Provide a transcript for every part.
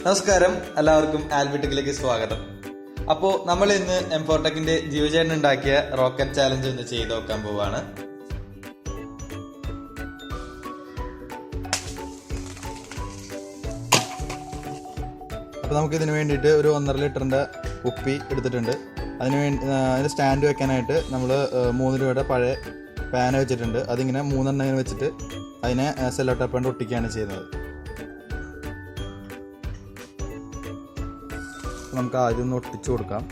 നമസ്കാരം, എല്ലാവർക്കും ആൽബിടെക്കിലേക്ക് സ്വാഗതം. അപ്പോൾ നമ്മൾ ഇന്ന് എംഫോർടെക്കിന്റെ ജീവചേട്ടൻ ഉണ്ടാക്കിയ റോക്കറ്റ് ചാലഞ്ച് ഒന്ന് ചെയ്ത് നോക്കാൻ പോവാണ്. അപ്പോൾ നമുക്ക് ഇതിന് വേണ്ടിയിട്ട് ഒരു 1.5 ലിറ്ററിൻ്റെ കുപ്പി എടുത്തിട്ടുണ്ട്. അതിന് സ്റ്റാൻഡ് വെക്കാനായിട്ട് നമ്മൾ 3 രൂപയുടെ പഴയ പാന വെച്ചിട്ടുണ്ട്. അതിങ്ങനെ 3 എണ്ണം വെച്ചിട്ട് അതിനെ സെല്ലോ ടാപ്പ് കൊണ്ട് ഒട്ടിക്കുകയാണ് ചെയ്യുന്നത്. നമുക്ക് ആദ്യം ഒന്ന് ഒട്ടിച്ചു കൊടുക്കാം.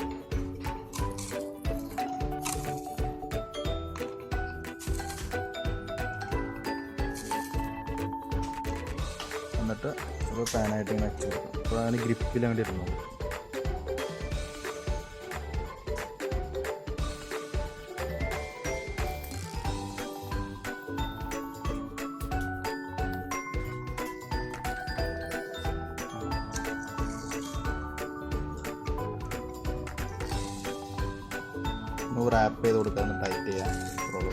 എന്നിട്ട് ഒരു പാനായിട്ട് ഇങ്ങനെ വെച്ച് കൊടുക്കാം. അപ്പോൾ അതിന് ഗ്രിപ്പിൽ വേണ്ടി ഇരുന്നു. റാപ്പ് ചെയ്ത് കൊടുക്കാൻ ടൈറ്റ് ചെയ്യാം. അപ്പോൾ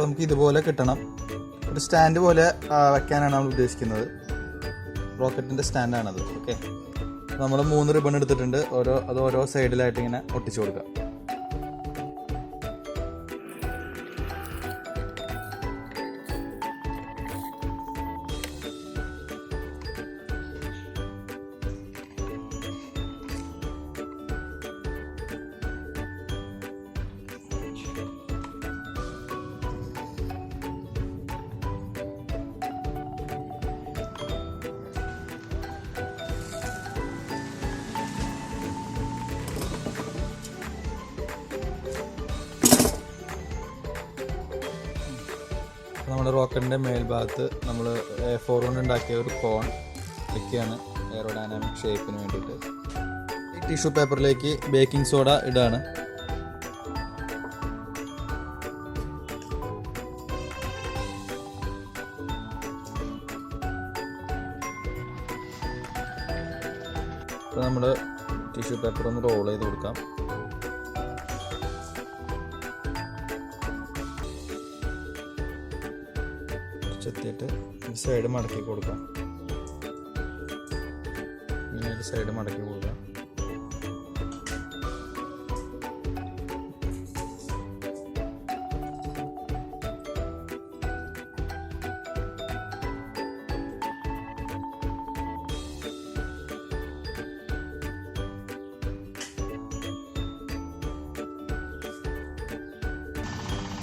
നമുക്ക് ഇതുപോലെ കിട്ടണം. ഒരു സ്റ്റാൻഡ് പോലെ വെക്കാനാണ് നമ്മൾ ഉദ്ദേശിക്കുന്നത്. റോക്കറ്റിൻ്റെ സ്റ്റാൻഡാണത്. ഓക്കെ, നമ്മൾ 3 റിബൺ എടുത്തിട്ടുണ്ട്. ഓരോ സൈഡിലായിട്ട് ഇങ്ങനെ ഒട്ടിച്ചു കൊടുക്കാം. നമ്മുടെ റോക്കറ്റിൻ്റെ മേൽഭാഗത്ത് നമ്മൾ A4 കൊണ്ട് ഉണ്ടാക്കിയ ഒരു കോൺ വെക്കുകയാണ് എയറോഡൈനാമിക് ഷേപ്പിന് വേണ്ടിയിട്ട്. ഈ ടിഷ്യൂ പേപ്പറിലേക്ക് ബേക്കിംഗ് സോഡ ഇടാണ്. അപ്പോൾ നമ്മൾ ടിഷ്യൂ പേപ്പർ ഒന്ന് റോൾ ചെയ്ത് കൊടുക്കാം. ചെത്തിയിട്ട് ഈ സൈഡ് മടക്കി കൊടുക്കാം. ഇങ്ങനെ ഒരു സൈഡ് മടക്കി കൊടുക്കാം.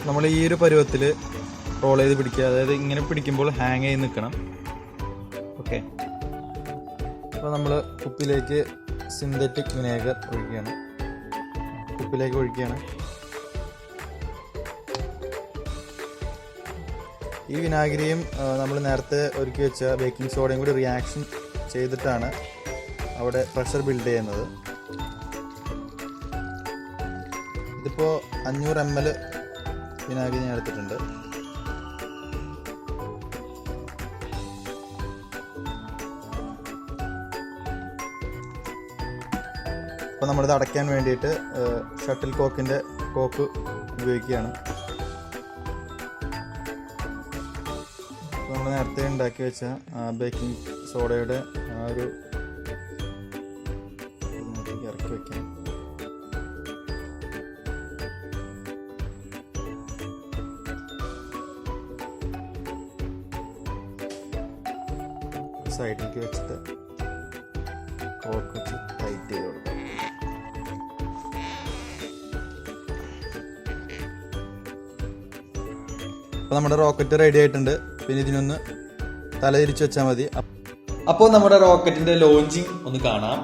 നമ്മൾ ഈ ഒരു പരുവത്തിൽ റോൾ ചെയ്ത് പിടിക്കുക. അതായത് ഇങ്ങനെ പിടിക്കുമ്പോൾ ഹാങ് ചെയ്ത് നിൽക്കണം. ഓക്കെ, അപ്പോൾ നമ്മൾ കുപ്പിയിലേക്ക് സിന്തറ്റിക് വിനേഗർ ഒഴിക്കുകയാണ്. ഈ വിനാഗിരിയും നമ്മൾ നേരത്തെ ഒരുക്കി വെച്ച ബേക്കിംഗ് സോഡയും കൂടി റിയാക്ഷൻ ചെയ്തിട്ടാണ് അവിടെ പ്രഷർ ബിൽഡ് ചെയ്യുന്നത്. ഇതിപ്പോൾ 500 ml വിനാഗിരി ഞാൻ എടുത്തിട്ടുണ്ട്. അപ്പോൾ നമ്മളിത് അടയ്ക്കാൻ വേണ്ടിയിട്ട് ഷട്ടിൽ കോക്കിൻ്റെ കോക്ക് ഉപയോഗിക്കുകയാണ്. അപ്പോൾ നമ്മൾ നേരത്തെ ഉണ്ടാക്കി വെച്ച ബേക്കിംഗ് സോഡയുടെ ആ ഒരു ഇറക്കി വയ്ക്കാം. സൈഡിലേക്ക് വെച്ചിട്ട് കോക്ക് വെച്ച് ടൈറ്റ് ചെയ്ത് കൊടുക്കാം. അപ്പോൾ നമ്മുടെ റോക്കറ്റ് റെഡി ആയിട്ടുണ്ട്. പിന്നെ ഇതിനൊന്ന് തലതിരിച്ച് വെച്ചാൽ മതി. അപ്പോൾ നമ്മുടെ റോക്കറ്റിന്റെ ലോഞ്ചിങ് ഒന്ന് കാണാം.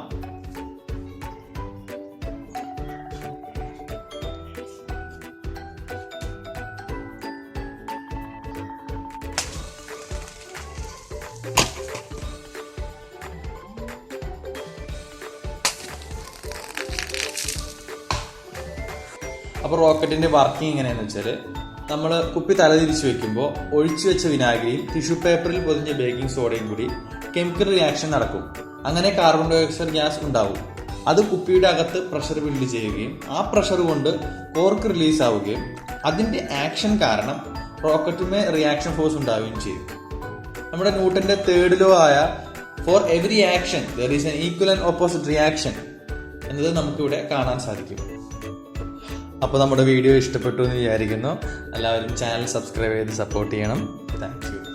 അപ്പോൾ റോക്കറ്റിന്റെ വർക്കിംഗ് എങ്ങനെയാണെന്ന് വെച്ചാൽ, നമ്മൾ കുപ്പി തലതിരിച്ച് വെക്കുമ്പോൾ ഒഴിച്ചു വെച്ച വിനാഗിരിയും ടിഷ്യൂ പേപ്പറിൽ പൊതിഞ്ഞ ബേക്കിംഗ് സോഡയും കൂടി കെമിക്കൽ റിയാക്ഷൻ നടക്കും. അങ്ങനെ കാർബൺ ഡൈ ഓക്സൈഡ് ഗ്യാസ് ഉണ്ടാവും. അത് കുപ്പിയുടെ അകത്ത് പ്രഷർ ബിൽഡ് ചെയ്യുകയും ആ പ്രഷർ കൊണ്ട് കോർക്ക് റിലീസ് ആവുകയും അതിന്റെ ആക്ഷൻ കാരണം റോക്കറ്റിന് റിയാക്ഷൻ ഫോഴ്സ് ഉണ്ടാവുകയും ചെയ്യും. നമ്മുടെ ന്യൂട്ടന്റെ തേർഡ് ലോ ആയ for every action there is N equal and opposite reaction എന്നത് നമുക്കിവിടെ കാണാൻ സാധിക്കും. അപ്പോൾ നമ്മുടെ വീഡിയോ ഇഷ്ടപ്പെട്ടു എന്ന് വിചാരിക്കുന്നു. എല്ലാവരും ചാനൽ സബ്സ്ക്രൈബ് ചെയ്ത് സപ്പോർട്ട് ചെയ്യണം. Thank you.